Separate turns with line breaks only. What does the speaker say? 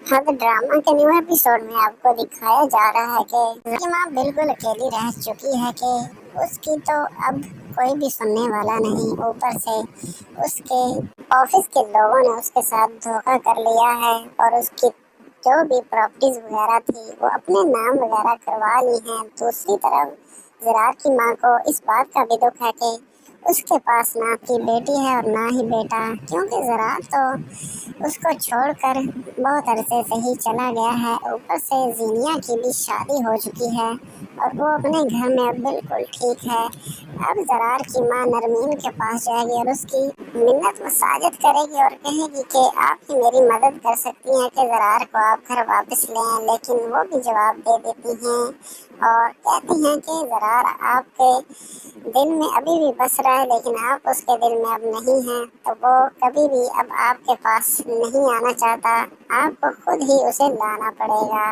हाँ, तो ड्रामा के न्यू एपिसोड में आपको दिखाया जा रहा है कि उसकी माँ बिल्कुल अकेली रह चुकी है कि उसकी तो अब कोई भी सुनने वाला नहीं। ऊपर से उसके ऑफिस के लोगों ने उसके साथ धोखा कर लिया है और उसकी जो भी प्रॉपर्टीज वगैरह थी वो अपने नाम वगैरह करवा ली हैं। दूसरी तरफ ज़रार की माँ को इस बात का भी दुख है कि उसके पास ना की बेटी है और ना ही बेटा, क्योंकि ज़रार तो उसको छोड़कर बहुत अरसे से ही चला गया है। ऊपर से जीनिया की भी शादी हो चुकी है और वो अपने घर में अब बिल्कुल ठीक है। अब ज़रार की माँ नरमीन के पास जाएगी और उसकी मिन्नत मसाजत करेगी और कहेगी कि आप ही मेरी मदद कर सकती हैं कि ज़रार को आप घर वापस लें, लेकिन वो भी जवाब दे देती हैं और कहती हैं कि ज़रार आपके दिल में अभी भी बस रहा है, लेकिन आप उसके दिल में अब नहीं हैं, तो वो कभी भी अब आपके पास नहीं आना चाहता, आपको खुद ही उसे लाना पड़ेगा।